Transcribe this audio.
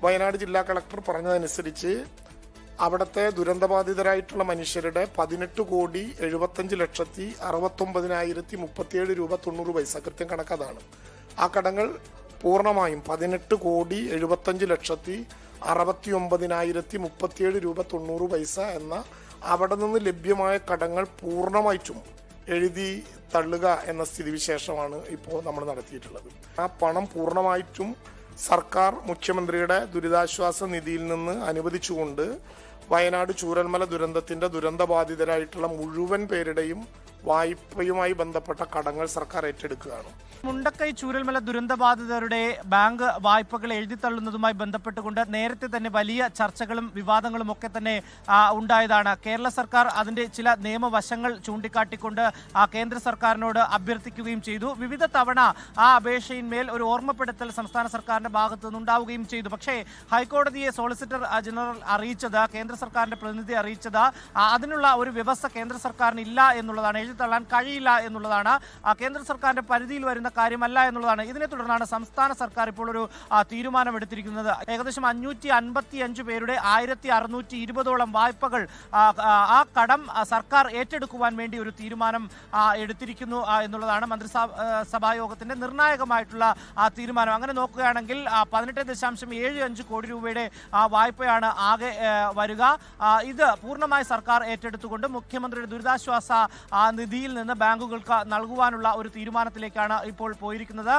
വയനാട് ജില്ലാ കളക്ടർ പറഞ്ഞതനുസരിച്ച് അവിടുത്തെ ദുരന്തബാധിതരായിട്ടുള്ള മനുഷ്യരുടെ 18,75,69,037 രൂപ 90 പൈസ, കൃത്യം കണക്കതാണ്. ആ കടങ്ങൾ പൂർണ്ണമായും 18,75,69,037 രൂപ 90 പൈസ എന്ന അവിടെ നിന്ന് ലഭ്യമായ കടങ്ങൾ പൂർണ്ണമായിട്ടും എഴുതി തള്ളുക എന്ന സ്ഥിതിവിശേഷമാണ് ഇപ്പോൾ നമ്മൾ നടത്തിയിട്ടുള്ളത്. ആ പണം പൂർണ്ണമായിട്ടും സർക്കാർ മുഖ്യമന്ത്രിയുടെ ദുരിതാശ്വാസ നിധിയിൽ നിന്ന് അനുവദിച്ചുകൊണ്ട് വയനാട് ചൂരൽമല ദുരന്തത്തിന്റെ ദുരന്തബാധിതരായിട്ടുള്ള മുഴുവൻ പേരുടെയും വായ്പയുമായി ബന്ധപ്പെട്ട കടങ്ങൾ സർക്കാർ ഏറ്റെടുക്കുകയാണ്. മുണ്ടക്കൈ ചൂരൽമല ദുരന്തബാധിതരുടെ ബാങ്ക് വായ്പകൾ എഴുതിത്തള്ളുന്നതുമായി ബന്ധപ്പെട്ടുകൊണ്ട് നേരത്തെ തന്നെ വലിയ ചർച്ചകളും വിവാദങ്ങളും ഒക്കെ തന്നെ ഉണ്ടായതാണ്. കേരള സർക്കാർ അതിന്റെ ചില നിയമവശങ്ങൾ ചൂണ്ടിക്കാട്ടിക്കൊണ്ട് കേന്ദ്ര സർക്കാരിനോട് അഭ്യർത്ഥിക്കുകയും ചെയ്തു. വിവിധ തവണ ആ അപേക്ഷയിന്മേൽ ഒരു ഓർമ്മപ്പെടുത്തൽ സംസ്ഥാന സർക്കാരിന്റെ ഭാഗത്തു നിന്നുണ്ടാവുകയും ചെയ്തു. പക്ഷേ ഹൈക്കോടതിയെ സോളിസിറ്റർ ജനറൽ അറിയിച്ചത്, കേന്ദ്ര സർക്കാരിന്റെ പ്രതിനിധി അറിയിച്ചത് അതിനുള്ള ഒരു വ്യവസ്ഥ കേന്ദ്ര സർക്കാരിന് ഇല്ല എന്നുള്ളതാണ്, എഴുതിത്തള്ളാൻ കഴിയില്ല എന്നുള്ളതാണ്, കേന്ദ്ര സർക്കാരിന്റെ പരിധിയിൽ വരുന്ന കാര്യമല്ല എന്നുള്ളതാണ്. ഇതിനെ തുടർന്നാണ് സംസ്ഥാന സർക്കാർ ഇപ്പോൾ ഒരു തീരുമാനമെടുത്തിരിക്കുന്നത്. ഏകദേശം 555 പേരുടെ 1620ഓളം വായ്പകൾ ആ കടം സർക്കാർ ഏറ്റെടുക്കുവാൻ വേണ്ടി ഒരു തീരുമാനം എടുത്തിരിക്കുന്നു എന്നുള്ളതാണ് മന്ത്രിസഭാ യോഗത്തിന്റെ നിർണായകമായിട്ടുള്ള തീരുമാനം. അങ്ങനെ നോക്കുകയാണെങ്കിൽ 18.75 കോടി രൂപയുടെ വായ്പയാണ് ആകെ വരിക. ഇത് പൂർണ്ണമായി സർക്കാർ ഏറ്റെടുത്തുകൊണ്ട് മുഖ്യമന്ത്രിയുടെ ദുരിതാശ്വാസ നിധിയിൽ നിന്ന് ബാങ്കുകൾക്ക് നൽകുവാനുള്ള ഒരു തീരുമാനത്തിലേക്കാണ് ഇപ്പോൾ പോയിരിക്കുന്നത്.